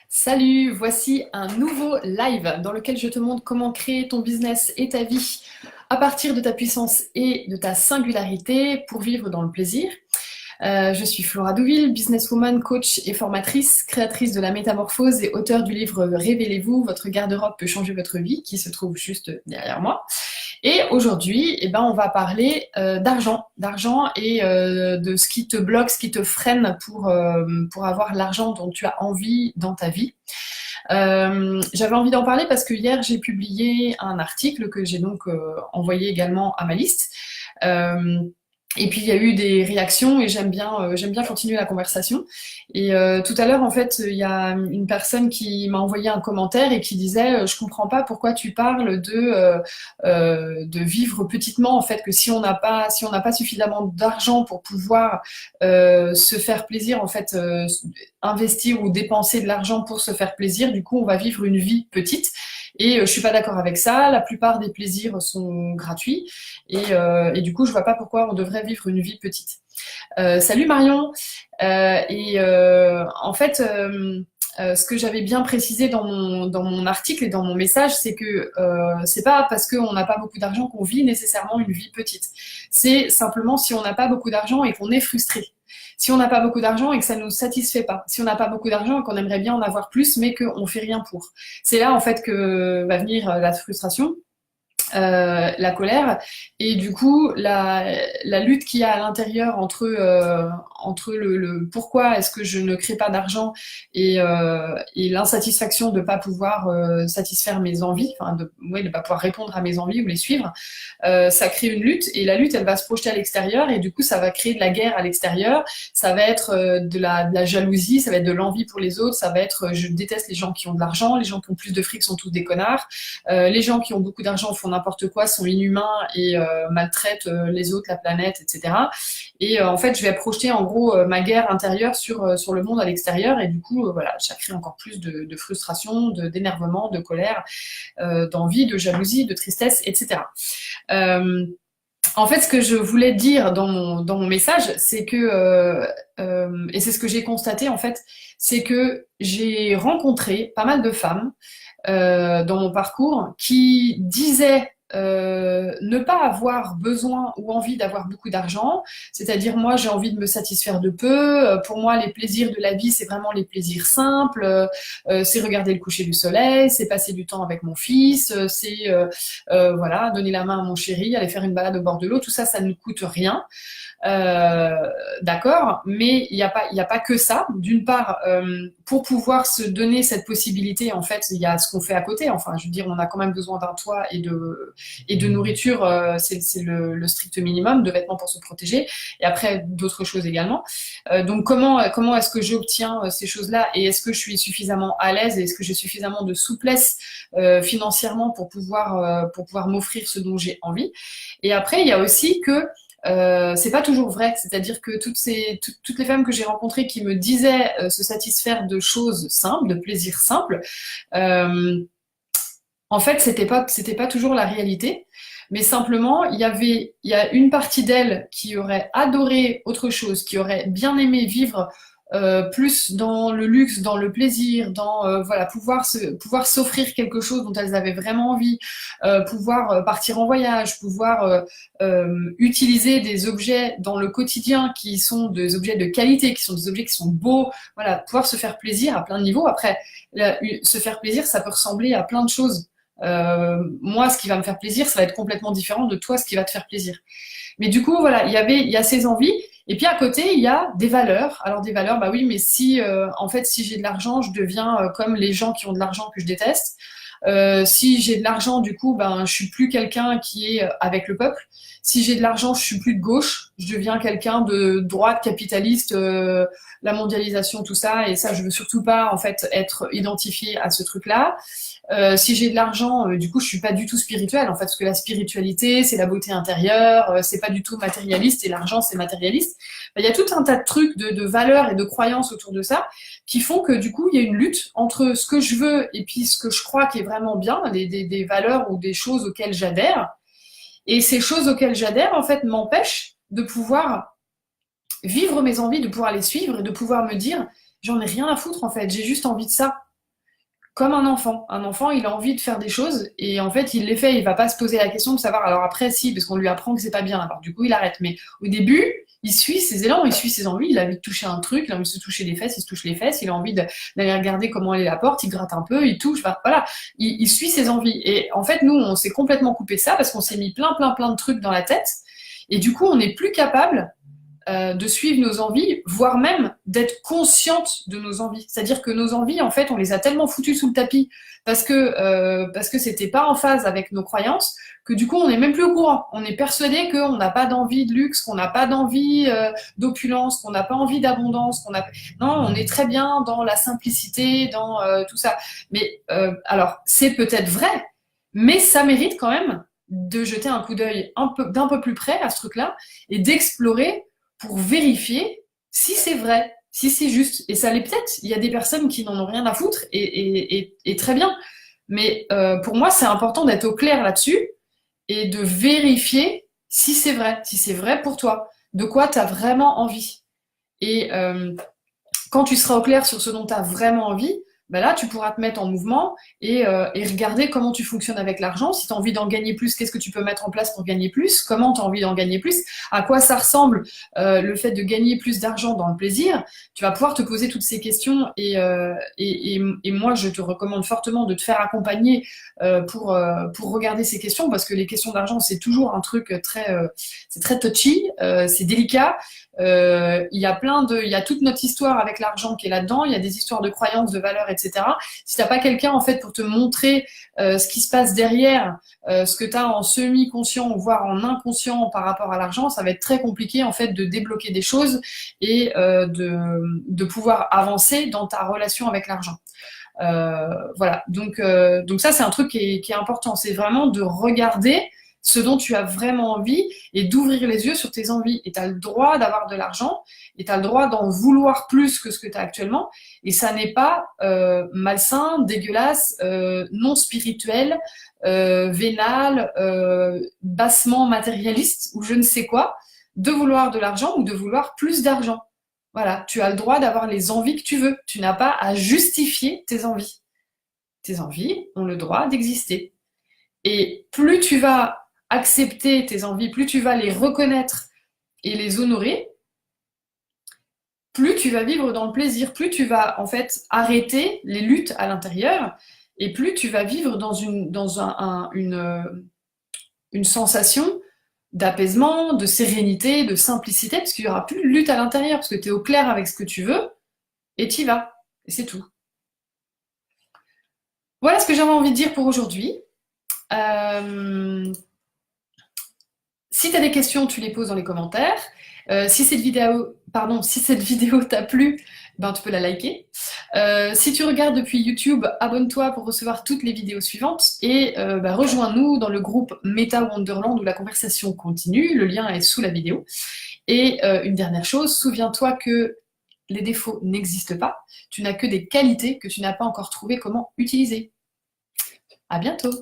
Salut, voici un nouveau live dans lequel je te montre comment créer ton business et ta vie à partir de ta puissance et de ta singularité pour vivre dans le plaisir. Je suis Flora Douville, businesswoman, coach et formatrice, créatrice de la métamorphose et auteure du livre Révélez-vous, votre garde-robe peut changer votre vie, qui se trouve juste derrière moi. Et aujourd'hui, on va parler d'argent et de ce qui te bloque, ce qui te freine pour avoir l'argent dont tu as envie dans ta vie. J'avais envie d'en parler parce que hier, j'ai publié un article que j'ai donc envoyé également à ma liste. Euh, et puis il y a eu des réactions et j'aime bien continuer la conversation. Et tout à l'heure, en fait, il y a une personne qui m'a envoyé un commentaire et qui disait je comprends pas pourquoi tu parles de vivre petitement. En fait, que si on n'a pas suffisamment d'argent pour pouvoir se faire plaisir, en fait, investir ou dépenser de l'argent pour se faire plaisir, du coup, on va vivre une vie petite. Et je suis pas d'accord avec ça. La plupart des plaisirs sont gratuits. Et du coup, je vois pas pourquoi on devrait vivre une vie petite. Salut Marion. En fait, ce que j'avais bien précisé dans mon article et dans mon message, c'est que c'est pas parce qu'on n'a pas beaucoup d'argent qu'on vit nécessairement une vie petite. C'est simplement si on n'a pas beaucoup d'argent et qu'on est frustré. Si on n'a pas beaucoup d'argent et que ça ne nous satisfait pas. Si on n'a pas beaucoup d'argent et qu'on aimerait bien en avoir plus, mais qu'on fait rien pour. C'est là, en fait, que va venir la frustration. La colère et du coup la lutte qu'il y a à l'intérieur entre le pourquoi est-ce que je ne crée pas d'argent et l'insatisfaction de pas pouvoir satisfaire mes envies, enfin de pas pouvoir répondre à mes envies ou les suivre, ça crée une lutte et la lutte elle va se projeter à l'extérieur et du coup ça va créer de la guerre à l'extérieur, ça va être de la jalousie, ça va être de l'envie pour les autres, ça va être je déteste les gens qui ont de l'argent, les gens qui ont plus de fric sont tous des connards, les gens qui ont beaucoup d'argent font n'importe quoi, sont inhumains et maltraitent les autres, la planète, etc. Et en fait, je vais projeter en gros ma guerre intérieure sur le monde à l'extérieur et du coup, voilà, ça crée encore plus de frustration, d'énervement, de colère, d'envie, de jalousie, de tristesse, etc. Euh, En fait, ce que je voulais dire dans mon message, c'est que, et c'est ce que j'ai constaté en fait, c'est que j'ai rencontré pas mal de femmes dans mon parcours qui disaient ne pas avoir besoin ou envie d'avoir beaucoup d'argent, c'est-à-dire moi j'ai envie de me satisfaire de peu, pour moi les plaisirs de la vie c'est vraiment les plaisirs simples, c'est regarder le coucher du soleil, c'est passer du temps avec mon fils, c'est voilà, donner la main à mon chéri, aller faire une balade au bord de l'eau, tout ça ça ne coûte rien. Euh, d'accord, mais il y a pas que ça. D'une part, pour pouvoir se donner cette possibilité, en fait, il y a ce qu'on fait à côté. Enfin, je veux dire, on a quand même besoin d'un toit et de nourriture. C'est le strict minimum de vêtements pour se protéger. Et après, d'autres choses également. Donc, comment est-ce que j'obtiens ces choses-là et est-ce que je suis suffisamment à l'aise et est-ce que j'ai suffisamment de souplesse financièrement pour pouvoir m'offrir ce dont j'ai envie. Et après, il y a aussi que c'est pas toujours vrai, c'est-à-dire que toutes les femmes que j'ai rencontrées qui me disaient se satisfaire de choses simples, de plaisirs simples, euh, en fait c'était pas toujours la réalité, mais simplement il y a une partie d'elles qui aurait adoré autre chose, qui aurait bien aimé vivre plus dans le luxe, dans le plaisir, dans voilà pouvoir s'offrir quelque chose dont elles avaient vraiment envie, pouvoir partir en voyage, pouvoir utiliser des objets dans le quotidien qui sont des objets de qualité, qui sont des objets qui sont beaux, voilà, pouvoir se faire plaisir à plein de niveaux. Après, se faire plaisir, ça peut ressembler à plein de choses. Moi, ce qui va me faire plaisir, ça va être complètement différent de toi, ce qui va te faire plaisir. Mais du coup, voilà, il y a ces envies. Et puis à côté, il y a des valeurs. Alors des valeurs, bah oui, mais si en fait si j'ai de l'argent, je deviens comme les gens qui ont de l'argent que je déteste. Si j'ai de l'argent, du coup, ben je suis plus quelqu'un qui est avec le peuple. Si j'ai de l'argent, je suis plus de gauche. Je deviens quelqu'un de droite, capitaliste, la mondialisation, tout ça. Et ça, je veux surtout pas en fait être identifié à ce truc-là. Si j'ai de l'argent, du coup, je suis pas du tout spirituelle, en fait, parce que la spiritualité, c'est la beauté intérieure, c'est pas du tout matérialiste, et l'argent, c'est matérialiste. Il y a tout un tas de trucs, de valeurs et de croyances autour de ça, qui font que, du coup, il y a une lutte entre ce que je veux et puis ce que je crois qui est vraiment bien, des valeurs ou des choses auxquelles j'adhère. Et ces choses auxquelles j'adhère, en fait, m'empêchent de pouvoir vivre mes envies, de pouvoir les suivre et de pouvoir me dire, j'en ai rien à foutre, en fait, j'ai juste envie de ça. comme un enfant. Un enfant, il a envie de faire des choses et en fait, il les fait. Il va pas se poser la question de savoir. Alors après, si, parce qu'on lui apprend que c'est pas bien. Alors du coup, il arrête. Mais au début, il suit ses élans, il suit ses envies. Il a envie de toucher un truc, il a envie de se toucher les fesses, il se touche les fesses. Il a envie d'aller regarder comment elle est la porte. Il gratte un peu, il touche. Enfin, voilà, il suit ses envies. Et en fait, nous, on s'est complètement coupé de ça parce qu'on s'est mis plein de trucs dans la tête. Et du coup, on n'est plus capable de suivre nos envies, voire même d'être consciente de nos envies. C'est-à-dire que nos envies, en fait, on les a tellement foutues sous le tapis parce que c'était pas en phase avec nos croyances que du coup, on n'est même plus au courant. On est persuadé qu'on n'a pas d'envie de luxe, qu'on n'a pas d'envie d'opulence, qu'on n'a pas envie d'abondance, qu'on a... Non, on est très bien dans la simplicité, dans tout ça. Mais alors, c'est peut-être vrai, mais ça mérite quand même de jeter un coup d'œil d'un peu plus près à ce truc-là et d'explorer pour vérifier si c'est vrai, si c'est juste. Et ça l'est peut-être. Il y a des personnes qui n'en ont rien à foutre et très bien. Mais pour moi, c'est important d'être au clair là-dessus et de vérifier si c'est vrai pour toi, de quoi tu as vraiment envie. Et quand tu seras au clair sur ce dont tu as vraiment envie, ben là, tu pourras te mettre en mouvement et regarder comment tu fonctionnes avec l'argent. Si tu as envie d'en gagner plus, qu'est-ce que tu peux mettre en place pour gagner plus? Comment tu as envie d'en gagner plus? À quoi ça ressemble le fait de gagner plus d'argent dans le plaisir? Tu vas pouvoir te poser toutes ces questions et moi, je te recommande fortement de te faire accompagner pour regarder ces questions parce que les questions d'argent, c'est toujours un truc c'est très touchy, c'est délicat. Il y a toute notre histoire avec l'argent qui est là-dedans, il y a des histoires de croyances, de valeurs, etc. Si t'as pas quelqu'un en fait pour te montrer ce qui se passe derrière, ce que tu as en semi-conscient, voire en inconscient par rapport à l'argent, ça va être très compliqué en fait de débloquer des choses et de pouvoir avancer dans ta relation avec l'argent. Voilà, donc ça c'est un truc qui est important, c'est vraiment de regarder ce dont tu as vraiment envie et d'ouvrir les yeux sur tes envies. Et tu as le droit d'avoir de l'argent et tu as le droit d'en vouloir plus que ce que tu as actuellement. Et ça n'est pas malsain, dégueulasse, non spirituel, vénal, bassement matérialiste ou je ne sais quoi, de vouloir de l'argent ou de vouloir plus d'argent. Voilà, tu as le droit d'avoir les envies que tu veux. Tu n'as pas à justifier tes envies. Tes envies ont le droit d'exister. Et plus tu vas accepter tes envies, plus tu vas les reconnaître et les honorer, plus tu vas vivre dans le plaisir, plus tu vas en fait arrêter les luttes à l'intérieur et plus tu vas vivre dans une sensation d'apaisement, de sérénité, de simplicité, parce qu'il n'y aura plus de lutte à l'intérieur, parce que tu es au clair avec ce que tu veux et tu y vas. Et c'est tout. Voilà ce que j'avais envie de dire pour aujourd'hui. Si tu as des questions, tu les poses dans les commentaires. Si cette vidéo t'a plu, ben, tu peux la liker. Si tu regardes depuis YouTube, abonne-toi pour recevoir toutes les vidéos suivantes et ben, rejoins-nous dans le groupe Meta Wonderland où la conversation continue. Le lien est sous la vidéo. Et une dernière chose, souviens-toi que les défauts n'existent pas. Tu n'as que des qualités que tu n'as pas encore trouvé comment utiliser. À bientôt!